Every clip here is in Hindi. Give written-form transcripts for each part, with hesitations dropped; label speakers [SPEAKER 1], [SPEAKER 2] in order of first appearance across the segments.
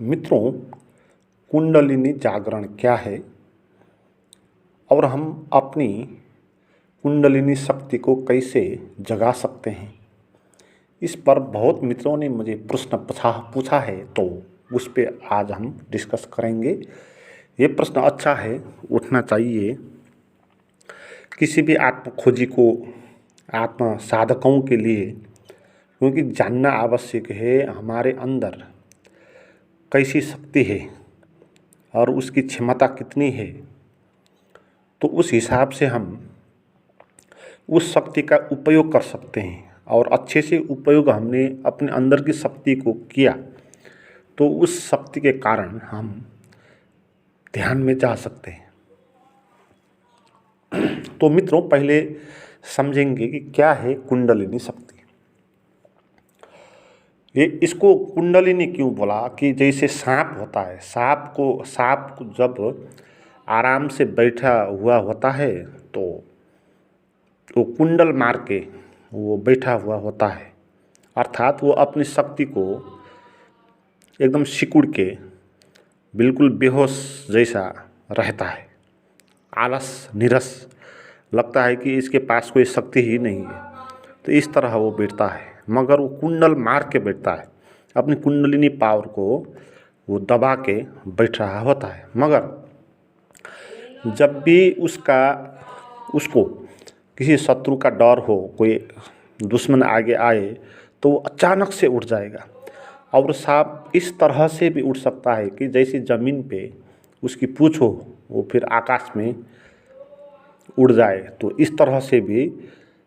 [SPEAKER 1] मित्रों, कुंडलिनी जागरण क्या है और हम अपनी कुंडलिनी शक्ति को कैसे जगा सकते हैं, इस पर बहुत मित्रों ने मुझे प्रश्न पूछा है, तो उस पर आज हम डिस्कस करेंगे। ये प्रश्न अच्छा है, उठना चाहिए। किसी भी आत्मखोजी को, आत्म साधकों के लिए, क्योंकि जानना आवश्यक है हमारे अंदर कैसी शक्ति है और उसकी क्षमता कितनी है। तो उस हिसाब से हम उस शक्ति का उपयोग कर सकते हैं, और अच्छे से उपयोग हमने अपने अंदर की शक्ति को किया तो उस शक्ति के कारण हम ध्यान में जा सकते हैं। तो मित्रों, पहले समझेंगे कि क्या है कुंडलिनी शक्ति। ये इसको कुंडलिनी क्यों बोला कि जैसे सांप होता है, सांप को जब आराम से बैठा हुआ होता है तो वो कुंडल मार के वो बैठा हुआ होता है, अर्थात वो अपनी शक्ति को एकदम सिकुड़ के बिल्कुल बेहोश जैसा रहता है, आलस नीरस लगता है कि इसके पास कोई शक्ति ही नहीं है। तो इस तरह वो बैठता है, मगर वो कुंडल मार के बैठता है, अपनी कुंडलिनी पावर को वो दबा के बैठ रहा होता है। मगर जब भी उसको किसी शत्रु का डर हो, कोई दुश्मन आगे आए, तो वो अचानक से उठ जाएगा। और सांप इस तरह से भी उठ सकता है कि जैसे ज़मीन पे उसकी पूँछ हो, वो फिर आकाश में उड़ जाए। तो इस तरह से भी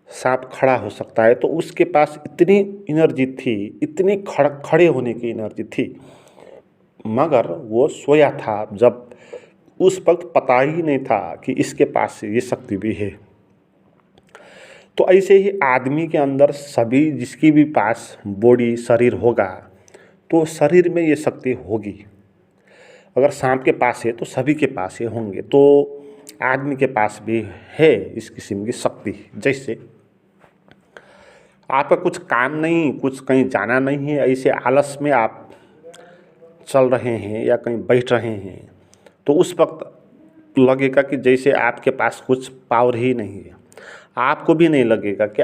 [SPEAKER 1] सांप खड़ा हो सकता है। तो उसके पास इतनी एनर्जी थी, इतनी खड़े होने की एनर्जी थी, मगर वो सोया था जब उस वक्त पता ही नहीं था कि इसके पास ये शक्ति भी है। तो ऐसे ही आदमी के अंदर सभी, जिसकी भी पास बॉडी शरीर होगा तो शरीर में ये शक्ति होगी। अगर सांप के पास है तो सभी के पास ये होंगे। तो आदमी के पास भी है इस किस्म की शक्ति। जैसे आपका कुछ काम नहीं, कुछ कहीं जाना नहीं है, ऐसे आलस में आप चल रहे हैं या कहीं बैठ रहे हैं, तो उस वक्त लगेगा कि जैसे आपके पास कुछ पावर ही नहीं है। आपको भी नहीं लगेगा कि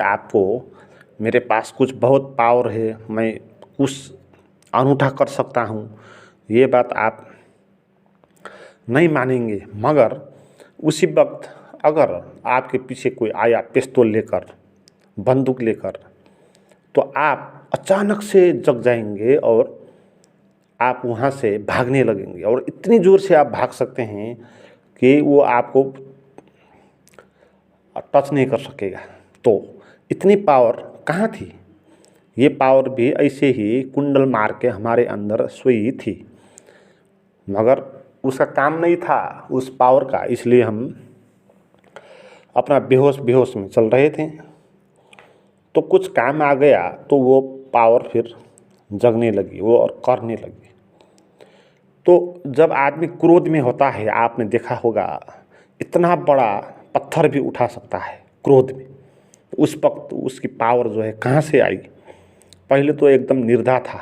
[SPEAKER 1] मेरे पास कुछ बहुत पावर है, मैं कुछ अनूठा कर सकता हूँ। ये बात आप नहीं मानेंगे। मगर उसी वक्त अगर आपके पीछे कोई आया पिस्तौल लेकर, बंदूक लेकर, तो आप अचानक से जग जाएंगे और आप वहाँ से भागने लगेंगे, और इतनी ज़ोर से आप भाग सकते हैं कि वो आपको टच नहीं कर सकेगा। तो इतनी पावर कहाँ थी? ये पावर भी ऐसे ही कुंडल मार के हमारे अंदर सोई थी, मगर उसका काम नहीं था उस पावर का, इसलिए हम अपना बेहोश में चल रहे थे। तो कुछ काम आ गया तो वो पावर फिर जगने लगी, वो और करने लगी। तो जब आदमी क्रोध में होता है, आपने देखा होगा, इतना बड़ा पत्थर भी उठा सकता है क्रोध में। उस वक्त उसकी पावर जो है कहाँ से आई? पहले तो एकदम निर्धा था,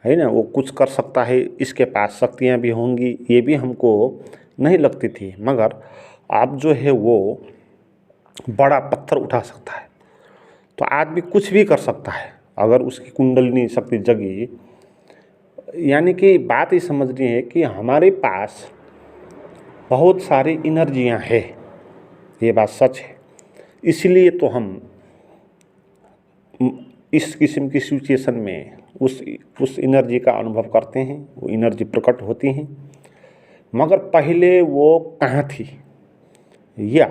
[SPEAKER 1] है ना, वो कुछ कर सकता है, इसके पास शक्तियाँ भी होंगी, ये भी हमको नहीं लगती थी। मगर अब जो है वो बड़ा पत्थर उठा सकता है। तो आदमी कुछ भी कर सकता है अगर उसकी कुंडलिनी शक्ति जगी। यानी कि बात ये समझनी है कि हमारे पास बहुत सारी एनर्जियाँ हैं, ये बात सच है। इसलिए तो हम इस किस्म की सिचुएशन में उस एनर्जी का अनुभव करते हैं, वो एनर्जी प्रकट होती हैं। मगर पहले वो कहाँ थी, या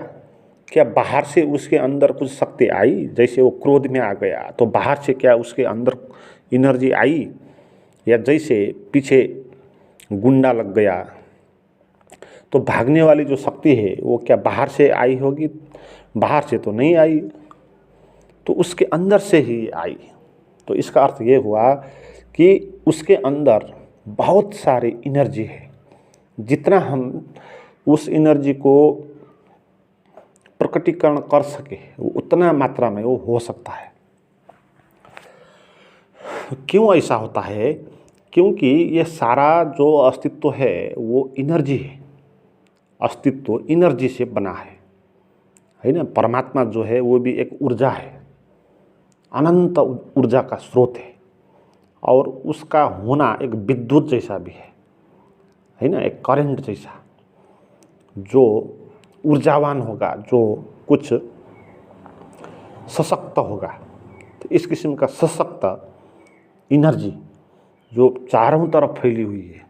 [SPEAKER 1] क्या बाहर से उसके अंदर कुछ शक्ति आई? जैसे वो क्रोध में आ गया तो बाहर से क्या उसके अंदर एनर्जी आई? या जैसे पीछे गुंडा लग गया तो भागने वाली जो शक्ति है वो क्या बाहर से आई होगी? बाहर से तो नहीं आई, तो उसके अंदर से ही आई। तो इसका अर्थ ये हुआ कि उसके अंदर बहुत सारी एनर्जी है। जितना हम उस एनर्जी को प्रकटीकरण कर सके, वो उतना मात्रा में वो हो सकता है। क्यों ऐसा होता है? क्योंकि ये सारा जो अस्तित्व है वो एनर्जी है, अस्तित्व एनर्जी से बना है ना। परमात्मा जो है वो भी एक ऊर्जा है, अनंत ऊर्जा का स्रोत है, और उसका होना एक विद्युत जैसा भी है ना, एक करंट जैसा जो ऊर्जावान होगा, जो कुछ सशक्त होगा। तो इस किस्म का सशक्त एनर्जी जो चारों तरफ फैली हुई है,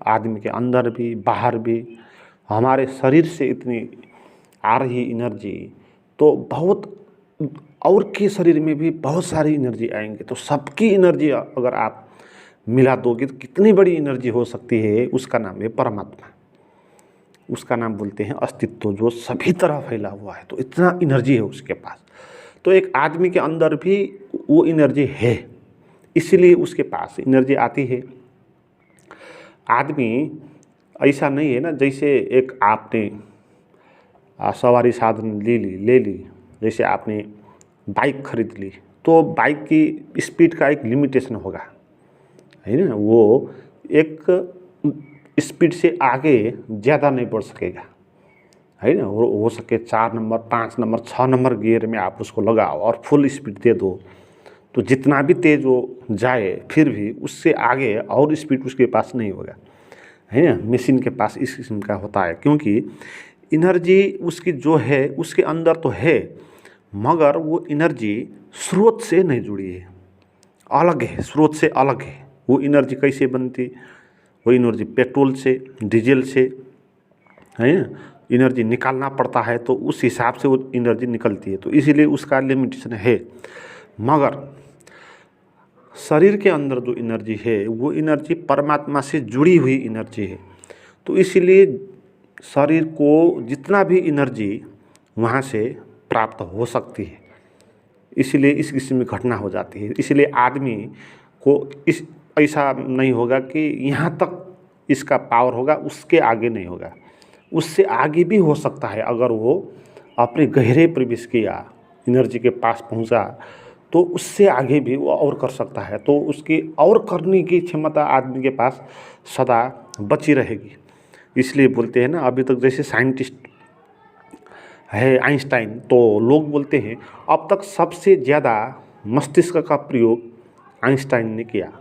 [SPEAKER 1] आदमी के अंदर भी बाहर भी, हमारे शरीर से इतनी आ रही एनर्जी, तो बहुत और के शरीर में भी बहुत सारी एनर्जी आएंगे। तो सबकी एनर्जी अगर आप मिला दोगे तो कितनी बड़ी एनर्जी हो सकती है। उसका नाम है परमात्मा, उसका नाम बोलते हैं अस्तित्व, जो सभी तरह फैला हुआ है। तो इतना एनर्जी है उसके पास। तो एक आदमी के अंदर भी वो एनर्जी है, इसलिए उसके पास एनर्जी आती है। आदमी ऐसा नहीं है ना, जैसे एक आपने सवारी साधन ले ली, जैसे आपने बाइक खरीद ली, तो बाइक की स्पीड का एक लिमिटेशन होगा, है ना। वो एक स्पीड से आगे ज़्यादा नहीं बढ़ सकेगा, है ना। हो सके 4 नंबर 5 नंबर 6 नंबर गियर में आप उसको लगाओ और फुल स्पीड दे दो, तो जितना भी तेज़ वो जाए फिर भी उससे आगे और स्पीड उसके पास नहीं होगा, है ना। मशीन के पास इस किस्म का होता है, क्योंकि एनर्जी उसकी जो है उसके अंदर तो है, मगर वो एनर्जी स्रोत से नहीं जुड़ी है, अलग है, स्रोत से अलग है। वो एनर्जी कैसे बनती, वो एनर्जी पेट्रोल से, डीजल से, है ना, एनर्जी निकालना पड़ता है, तो उस हिसाब से वो एनर्जी निकलती है। तो इसीलिए उसका लिमिटेशन है। मगर शरीर के अंदर जो एनर्जी है वो एनर्जी परमात्मा से जुड़ी हुई एनर्जी है। तो इसीलिए शरीर को जितना भी एनर्जी वहाँ से प्राप्त हो सकती है, इसलिए इस किस्म की घटना हो जाती है। इसलिए आदमी को इस ऐसा नहीं होगा कि यहाँ तक इसका पावर होगा, उसके आगे नहीं होगा, उससे आगे भी हो सकता है। अगर वो अपने गहरे प्रवेश किया, एनर्जी के पास पहुँचा, तो उससे आगे भी वो और कर सकता है। तो उसकी और करने की क्षमता आदमी के पास सदा बची रहेगी। इसलिए बोलते हैं ना, अभी तक जैसे साइंटिस्ट है आइंस्टाइन, तो लोग बोलते हैं अब तक सबसे ज़्यादा मस्तिष्क का प्रयोग आइंस्टाइन ने किया,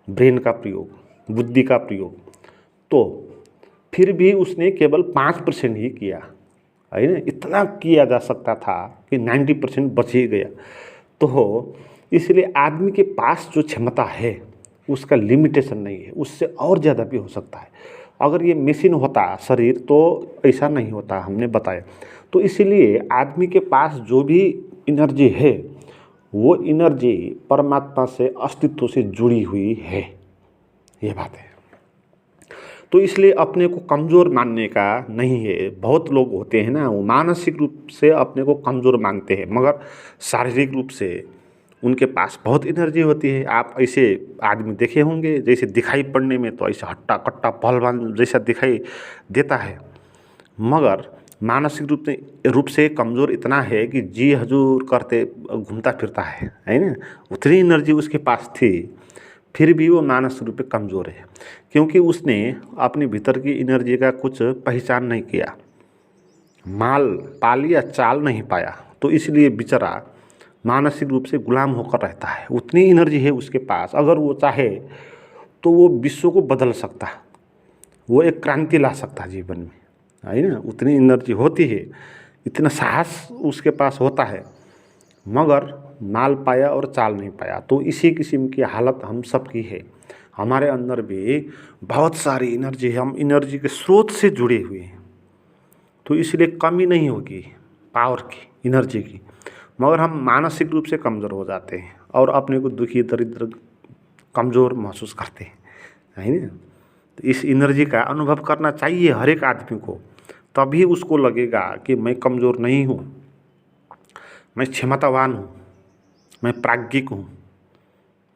[SPEAKER 1] ब्रेन का प्रयोग, बुद्धि का प्रयोग। तो फिर भी उसने केवल 5% ही किया, है ना। इतना किया जा सकता था कि 90% बच ही गया। तो इसलिए आदमी के पास जो क्षमता है उसका लिमिटेशन नहीं है, उससे और ज़्यादा भी हो सकता है। अगर ये मशीन होता शरीर तो ऐसा नहीं होता, हमने बताया। तो इसीलिए आदमी के पास जो भी एनर्जी है वो एनर्जी परमात्मा से, अस्तित्व से जुड़ी हुई है, ये बात है। तो इसलिए अपने को कमज़ोर मानने का नहीं है। बहुत लोग होते हैं ना, वो मानसिक रूप से अपने को कमज़ोर मानते हैं, मगर शारीरिक रूप से उनके पास बहुत एनर्जी होती है। आप ऐसे आदमी देखे होंगे, जैसे दिखाई पड़ने में तो ऐसा हट्टा कट्टा पहलवान जैसा दिखाई देता है, मगर मानसिक रूप से कमज़ोर इतना है कि जी हजूर करते घूमता फिरता है ना। उतनी एनर्जी उसके पास थी, फिर भी वो मानसिक रूप से कमज़ोर है, क्योंकि उसने अपने भीतर की एनर्जी का कुछ पहचान नहीं किया, माल पा लिया, चाल नहीं पाया। तो इसलिए बेचारा मानसिक रूप से गुलाम होकर रहता है। उतनी एनर्जी है उसके पास, अगर वो चाहे तो वो विश्व को बदल सकता, वो एक क्रांति ला सकता जीवन में, है ना। उतनी एनर्जी होती है, इतना साहस उसके पास होता है, मगर माल पाया और चाल नहीं पाया। तो इसी किस्म की हालत हम सब की है। हमारे अंदर भी बहुत सारी एनर्जी है, हम एनर्जी के स्रोत से जुड़े हुए हैं। तो इसलिए कमी नहीं होगी पावर की, एनर्जी की, मगर हम मानसिक रूप से कमज़ोर हो जाते हैं और अपने को दुखी, दरिद्र, कमज़ोर महसूस करते हैं, है ना। तो इस एनर्जी का अनुभव करना चाहिए हर एक आदमी को, तभी उसको लगेगा कि मैं कमज़ोर नहीं हूँ, मैं क्षमतावान हूँ, मैं प्राज्ञिक हूँ,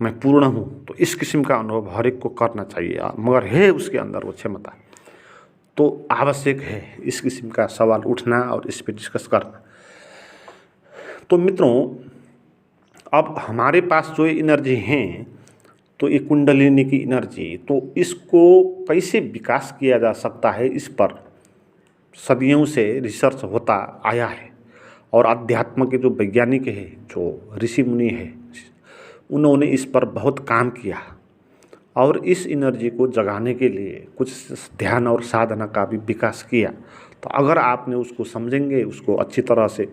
[SPEAKER 1] मैं पूर्ण हूँ। तो इस किस्म का अनुभव हर एक को करना चाहिए, मगर है उसके अंदर वो क्षमता, तो आवश्यक है इस किस्म का सवाल उठना और इस पर डिस्कस करना। तो मित्रों, अब हमारे पास जो एनर्जी हैं, तो ये कुंडलिनी की एनर्जी, तो इसको कैसे विकास किया जा सकता है, इस पर सदियों से रिसर्च होता आया है। और अध्यात्म के जो वैज्ञानिक हैं, जो ऋषि मुनि हैं, उन्होंने इस पर बहुत काम किया और इस एनर्जी को जगाने के लिए कुछ ध्यान और साधना का भी विकास किया। तो अगर आपने उसको समझेंगे, उसको अच्छी तरह से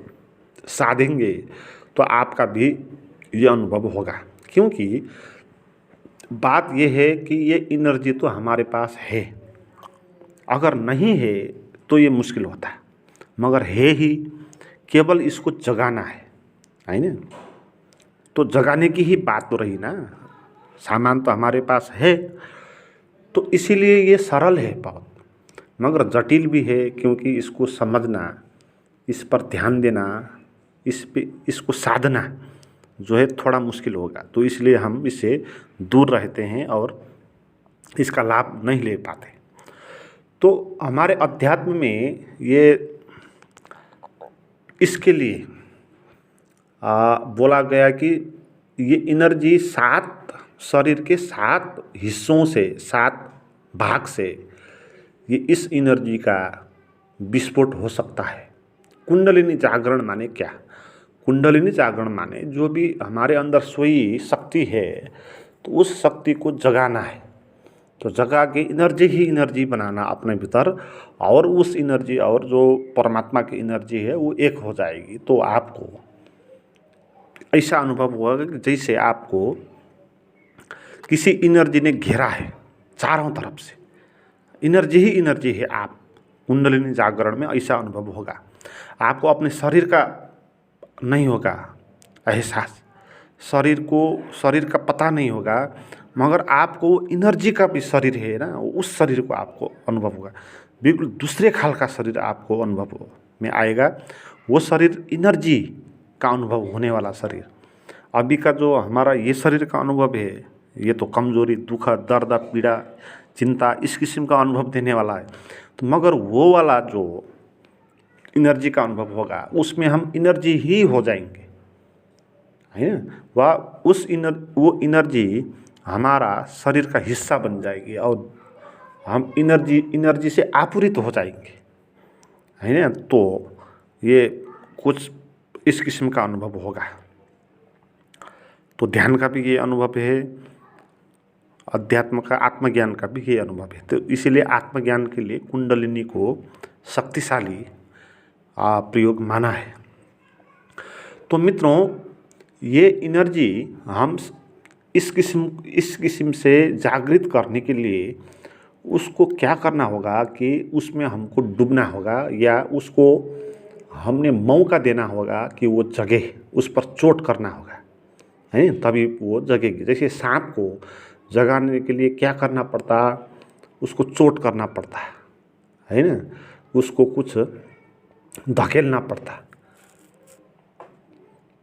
[SPEAKER 1] साधेंगे, तो आपका भी ये अनुभव होगा। क्योंकि बात ये है कि ये एनर्जी तो हमारे पास है, अगर नहीं है तो ये मुश्किल होता है, मगर है ही, केवल इसको जगाना है ना। तो जगाने की ही बात तो रही ना, सामान तो हमारे पास है, तो इसीलिए ये सरल है बहुत, मगर जटिल भी है, क्योंकि इसको समझना, इस पर ध्यान देना, इसको साधना जो है थोड़ा मुश्किल होगा। तो इसलिए हम इससे दूर रहते हैं और इसका लाभ नहीं ले पाते। तो हमारे अध्यात्म में ये इसके लिए बोला गया कि ये एनर्जी 7 शरीर के 7 हिस्सों से, 7 भाग से ये इस एनर्जी का विस्फोट हो सकता है। कुंडलिनी जागरण माने क्या? कुंडलिनी जागरण माने जो भी हमारे अंदर सोई शक्ति है, तो उस शक्ति को जगाना है। तो जगा के एनर्जी ही एनर्जी बनाना अपने भीतर, और उस एनर्जी और जो परमात्मा की एनर्जी है वो एक हो जाएगी। तो आपको ऐसा अनुभव होगा कि जैसे आपको किसी एनर्जी ने घेरा है चारों तरफ से, एनर्जी ही एनर्जी है। आप कुंडलिनी जागरण में ऐसा अनुभव होगा। आपको अपने शरीर का नहीं होगा एहसास, शरीर का पता नहीं होगा, मगर आपको एनर्जी का भी शरीर है ना, उस शरीर को आपको अनुभव होगा। बिल्कुल दूसरे खाल का शरीर आपको अनुभव में आएगा, वो शरीर एनर्जी का अनुभव होने वाला शरीर। अभी का जो हमारा ये शरीर का अनुभव है, ये तो कमजोरी, दुख, दर्द, पीड़ा, चिंता, इस किस्म का अनुभव देने वाला है। तो मगर वो वाला जो एनर्जी का अनुभव होगा, उसमें हम एनर्जी ही हो जाएंगे, है ना। वो एनर्जी हमारा शरीर का हिस्सा बन जाएगी और हम एनर्जी से आपूरित हो जाएंगे, है ना। तो ये कुछ इस किस्म का अनुभव होगा। तो ध्यान का भी ये अनुभव है, अध्यात्म का, आत्मज्ञान का भी ये अनुभव है। तो इसीलिए आत्मज्ञान के लिए कुंडलिनी को शक्तिशाली प्रयोग माना है। तो मित्रों, ये एनर्जी हम इस किस्म से जागृत करने के लिए उसको क्या करना होगा कि उसमें हमको डूबना होगा, या उसको हमने मौका देना होगा कि वो जगे, उस पर चोट करना होगा, है, तभी वो जगेगी। जैसे सांप को जगाने के लिए क्या करना पड़ता, उसको चोट करना पड़ता है ना, उसको कुछ धकेलना पड़ता,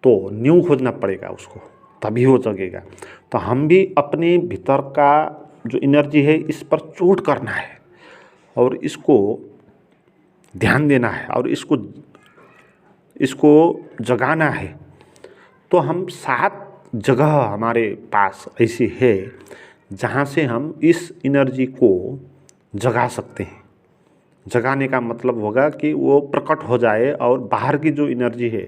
[SPEAKER 1] तो नींव खोजना पड़ेगा उसको, तभी वो जगेगा। तो हम भी अपने भीतर का जो एनर्जी है, इस पर चोट करना है और इसको ध्यान देना है और इसको जगाना है। तो हम 7 जगह हमारे पास ऐसी है जहाँ से हम इस एनर्जी को जगा सकते हैं। जगाने का मतलब होगा कि वो प्रकट हो जाए और बाहर की जो एनर्जी है,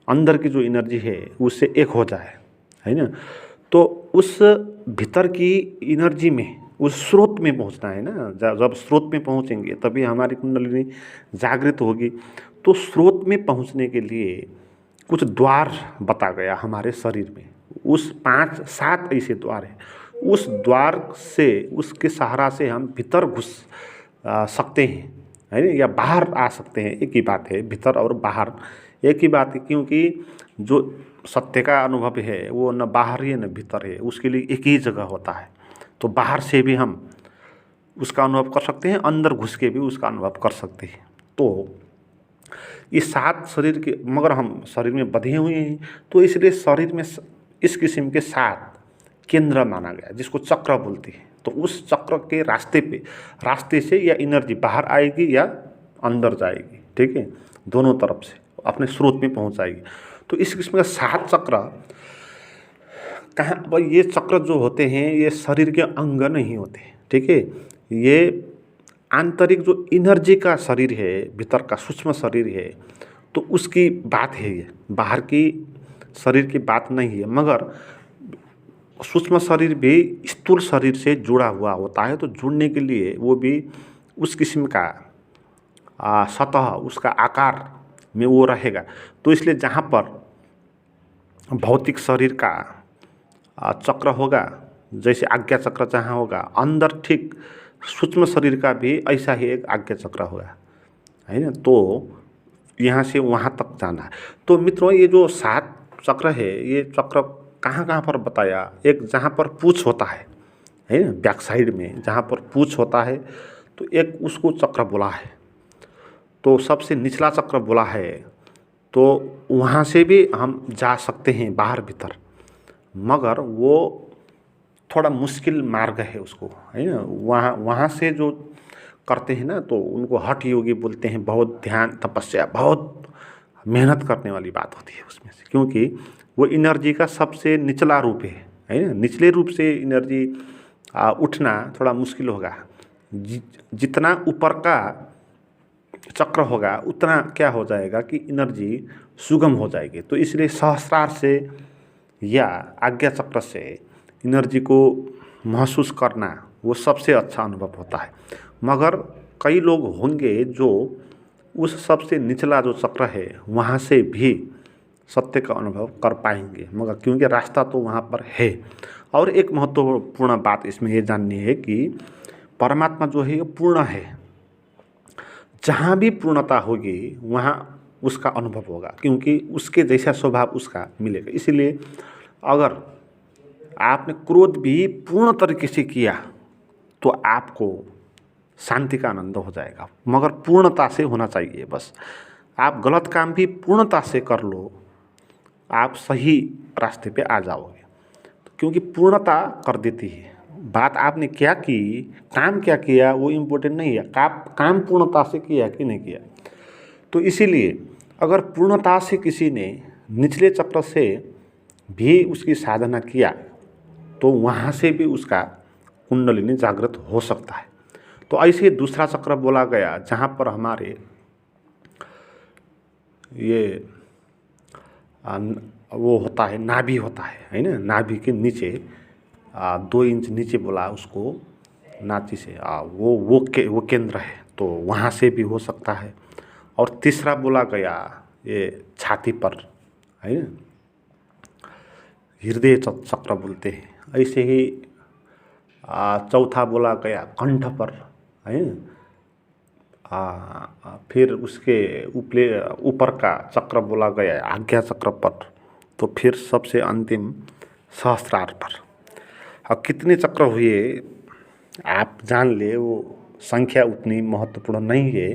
[SPEAKER 1] अंदर की जो एनर्जी है, उससे एक हो जाए, है ना। तो उस भीतर की एनर्जी में, उस स्रोत में पहुंचना है ना। जब स्रोत में पहुंचेंगे तभी हमारी कुंडलिनी जागृत होगी। तो स्रोत में पहुंचने के लिए कुछ द्वार बता गया हमारे शरीर में, उस 5-7 ऐसे द्वार हैं। उस द्वार से, उसके सहारा से हम भीतर घुस सकते हैं, है ना, या बाहर आ सकते हैं। एक ही बात है, भीतर और बाहर एक ही बात है, क्योंकि जो सत्य का अनुभव है वो न बाहर है न भीतर है, उसके लिए एक ही जगह होता है। तो बाहर से भी हम उसका अनुभव कर सकते हैं, अंदर घुस के भी उसका अनुभव कर सकते हैं। तो ये 7 शरीर के, मगर हम शरीर में बंधे हुए हैं, तो इसलिए शरीर में इस किस्म के 7 केंद्र माना गया, जिसको चक्र बोलते हैं। तो उस चक्र के रास्ते से या एनर्जी बाहर आएगी या अंदर जाएगी, ठीक है, दोनों तरफ से अपने स्रोत में पहुंच जाएगी। तो इस किस्म का 7 चक्र कहाँ भाई ये चक्र जो होते हैं ये शरीर के अंग नहीं होते, ठीक है। ये आंतरिक जो एनर्जी का शरीर है, भीतर का सूक्ष्म शरीर है, तो उसकी बात है ये, बाहर की शरीर की बात नहीं है। मगर सूक्ष्म शरीर भी स्थूल शरीर से जुड़ा हुआ होता है, तो जुड़ने के लिए वो भी उस किस्म का सतह, उसका आकार में वो रहेगा। तो इसलिए जहाँ पर भौतिक शरीर का चक्र होगा, जैसे आज्ञा चक्र जहाँ होगा, अंदर ठीक सूक्ष्म शरीर का भी ऐसा ही एक आज्ञा चक्र होगा, है ना। तो यहाँ से वहाँ तक जाना है। तो मित्रों ये जो 7 चक्र है, ये चक्र कहाँ कहाँ पर बताया, एक जहाँ पर पूँछ होता है ना, बैक साइड में जहाँ पर पूँछ होता है, तो एक उसको चक्र बोला है। तो सबसे निचला चक्र बोला है, तो वहाँ से भी हम जा सकते हैं बाहर भीतर, मगर वो थोड़ा मुश्किल मार्ग है उसको, है ना। वहाँ से जो करते हैं ना, तो उनको हठ योगी बोलते हैं। बहुत ध्यान, तपस्या, बहुत मेहनत करने वाली बात होती है उसमें से, क्योंकि वो एनर्जी का सबसे निचला रूप है ना। निचले रूप से एनर्जी उठना थोड़ा मुश्किल होगा। जितना ऊपर का चक्र होगा उतना क्या हो जाएगा कि एनर्जी सुगम हो जाएगी। तो इसलिए सहस्रार से या आज्ञा चक्र से एनर्जी को महसूस करना वो सबसे अच्छा अनुभव होता है। मगर कई लोग होंगे जो उस सबसे निचला जो चक्र है वहाँ से भी सत्य का अनुभव कर पाएंगे, मगर क्योंकि रास्ता तो वहाँ पर है। और एक महत्वपूर्ण बात इसमें ये जाननी है कि परमात्मा जो है ये पूर्ण है। जहाँ भी पूर्णता होगी वहाँ उसका अनुभव होगा, क्योंकि उसके जैसा स्वभाव उसका मिलेगा। इसलिए अगर आपने क्रोध भी पूर्ण तरीके से किया तो आपको शांति का आनंद हो जाएगा, मगर पूर्णता से होना चाहिए। बस आप गलत काम भी पूर्णता से कर लो, आप सही रास्ते पे आ जाओगे, क्योंकि पूर्णता कर देती है बात। आपने क्या की, काम क्या किया, वो इम्पोर्टेंट नहीं है, काम पूर्णता से किया कि नहीं किया। तो इसीलिए अगर पूर्णता से किसी ने निचले चक्र से भी उसकी साधना किया तो वहाँ से भी उसका कुंडलिनी जागृत हो सकता है। तो ऐसे दूसरा चक्र बोला गया जहाँ पर हमारे ये वो होता है, नाभि होता है ना। नाभि के नीचे 2 इंच नीचे बोला उसको, नाभि से वो केंद्र है, तो वहाँ से भी हो सकता है। और तीसरा बोला गया ये छाती पर, है ना, हृदय चक्र बोलते हैं। ऐसे ही चौथा बोला गया कंठ पर, है ना। फिर उसके ऊपर का चक्र बोला गया आज्ञा चक्र पर, तो फिर सबसे अंतिम सहस्रार पर। अब कितने चक्र हुए आप जान ले, वो संख्या उतनी महत्वपूर्ण नहीं है,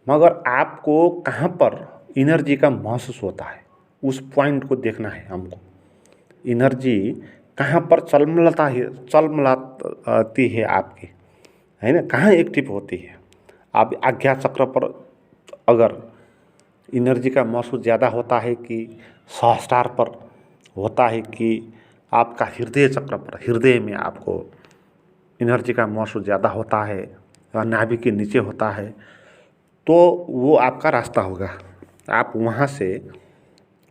[SPEAKER 1] मगर आपको कहाँ पर एनर्जी का महसूस होता है उस पॉइंट को देखना है हमको। एनर्जी कहाँ पर चलमलाती है आपकी, है ना, कहाँ एक्टिव होती है। आप आज्ञा चक्र पर अगर एनर्जी का महसूस ज़्यादा होता है कि सहस्रार पर होता है कि आपका हृदय चक्र पर, हृदय में आपको एनर्जी का महसूस ज़्यादा होता है या नाभि के नीचे होता है, तो वो आपका रास्ता होगा। आप वहाँ से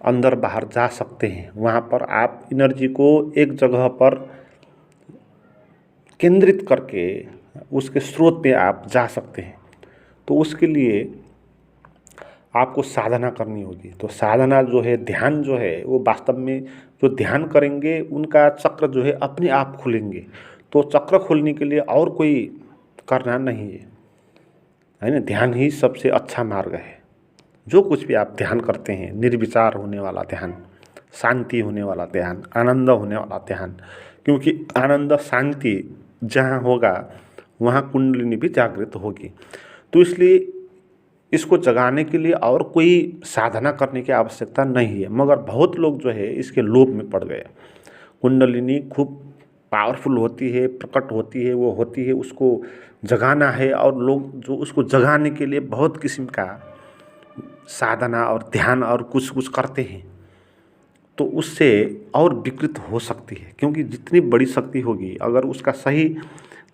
[SPEAKER 1] अंदर बाहर जा सकते हैं। वहाँ पर आप एनर्जी को एक जगह पर केंद्रित करके उसके स्रोत पे आप जा सकते हैं। तो उसके लिए आपको साधना करनी होगी। तो साधना जो है, ध्यान जो है, वो वास्तव में जो ध्यान करेंगे उनका चक्र जो है अपने आप खुलेंगे। तो चक्र खोलने के लिए और कोई करना नहीं है ना। ध्यान ही सबसे अच्छा मार्ग है। जो कुछ भी आप ध्यान करते हैं, निर्विचार होने वाला ध्यान, शांति होने वाला ध्यान, आनंद होने वाला ध्यान, क्योंकि आनंद शांति जहाँ होगा वहाँ कुंडलिनी भी जागृत होगी। तो इसलिए इसको जगाने के लिए और कोई साधना करने की आवश्यकता नहीं है। मगर बहुत लोग जो है इसके लोभ में पड़ गए। कुंडलिनी खूब पावरफुल होती है, प्रकट होती है, वो होती है, उसको जगाना है, और लोग जो उसको जगाने के लिए बहुत किस्म का साधना और ध्यान और कुछ कुछ करते हैं। तो उससे और विकृत हो सकती है, क्योंकि जितनी बड़ी शक्ति होगी अगर उसका सही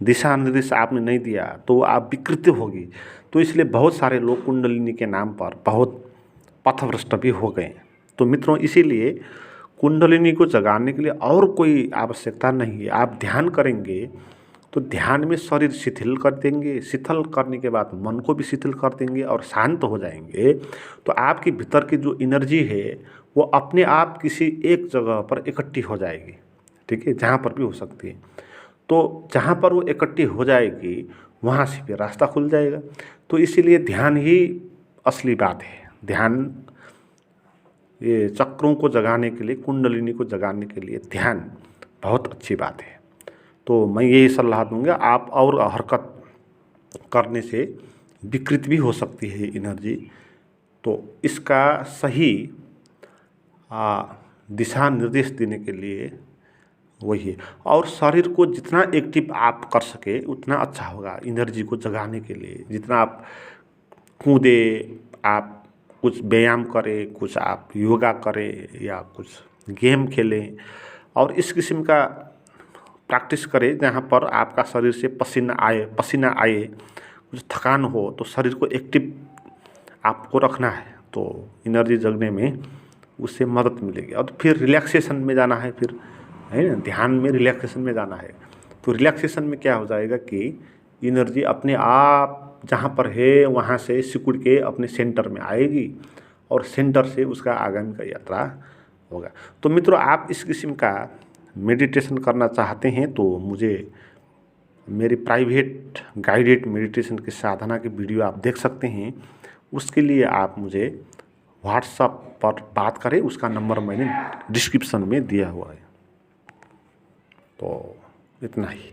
[SPEAKER 1] दिशा निर्देश आपने नहीं दिया तो आप विकृत होगी। तो इसलिए बहुत सारे लोग कुंडलिनी के नाम पर बहुत पथभ्रष्ट भी हो गए। तो मित्रों, इसीलिए कुंडलिनी को जगाने के लिए और कोई आवश्यकता नहीं है। आप ध्यान करेंगे तो ध्यान में शरीर शिथिल कर देंगे, शिथिल करने के बाद मन को भी शिथिल कर देंगे और शांत हो जाएंगे। तो आपके भीतर की जो एनर्जी है वो अपने आप किसी एक जगह पर इकट्ठी हो जाएगी, ठीक है, जहाँ पर भी हो सकती है। तो जहाँ पर वो इकट्ठी हो जाएगी वहाँ से फिर रास्ता खुल जाएगा। तो इसीलिए ध्यान ही असली बात है। ध्यान, ये चक्रों को जगाने के लिए, कुंडलिनी को जगाने के लिए ध्यान बहुत अच्छी बात है। तो मैं यही सलाह दूंगा, आप और हरकत करने से विकृत भी हो सकती है एनर्जी। तो इसका सही दिशा निर्देश देने के लिए वही है। और शरीर को जितना एक्टिव आप कर सके उतना अच्छा होगा एनर्जी को जगाने के लिए। जितना आप कूदे, आप कुछ व्यायाम करें, कुछ आप योगा करें या कुछ गेम खेलें और इस किस्म का प्रैक्टिस करें जहाँ पर आपका शरीर से पसीना आए, कुछ थकान हो, तो शरीर को एक्टिव आपको रखना है। तो एनर्जी जगने में उससे मदद मिलेगी। और फिर रिलैक्सेशन में जाना है, फिर है ना, ध्यान में रिलैक्सेशन में जाना है। तो रिलैक्सेशन में क्या हो जाएगा कि एनर्जी अपने आप जहाँ पर है वहाँ से सिकुड़ के अपने सेंटर में आएगी और सेंटर से उसका आगामी का यात्रा होगा। तो मित्रों, आप इस किस्म का मेडिटेशन करना चाहते हैं तो मुझे मेरी प्राइवेट गाइडेड मेडिटेशन की साधना की वीडियो आप देख सकते हैं। उसके लिए आप मुझे व्हाट्सएप पर बात करें, उसका नंबर मैंने डिस्क्रिप्शन में दिया हुआ है। तो इतना ही।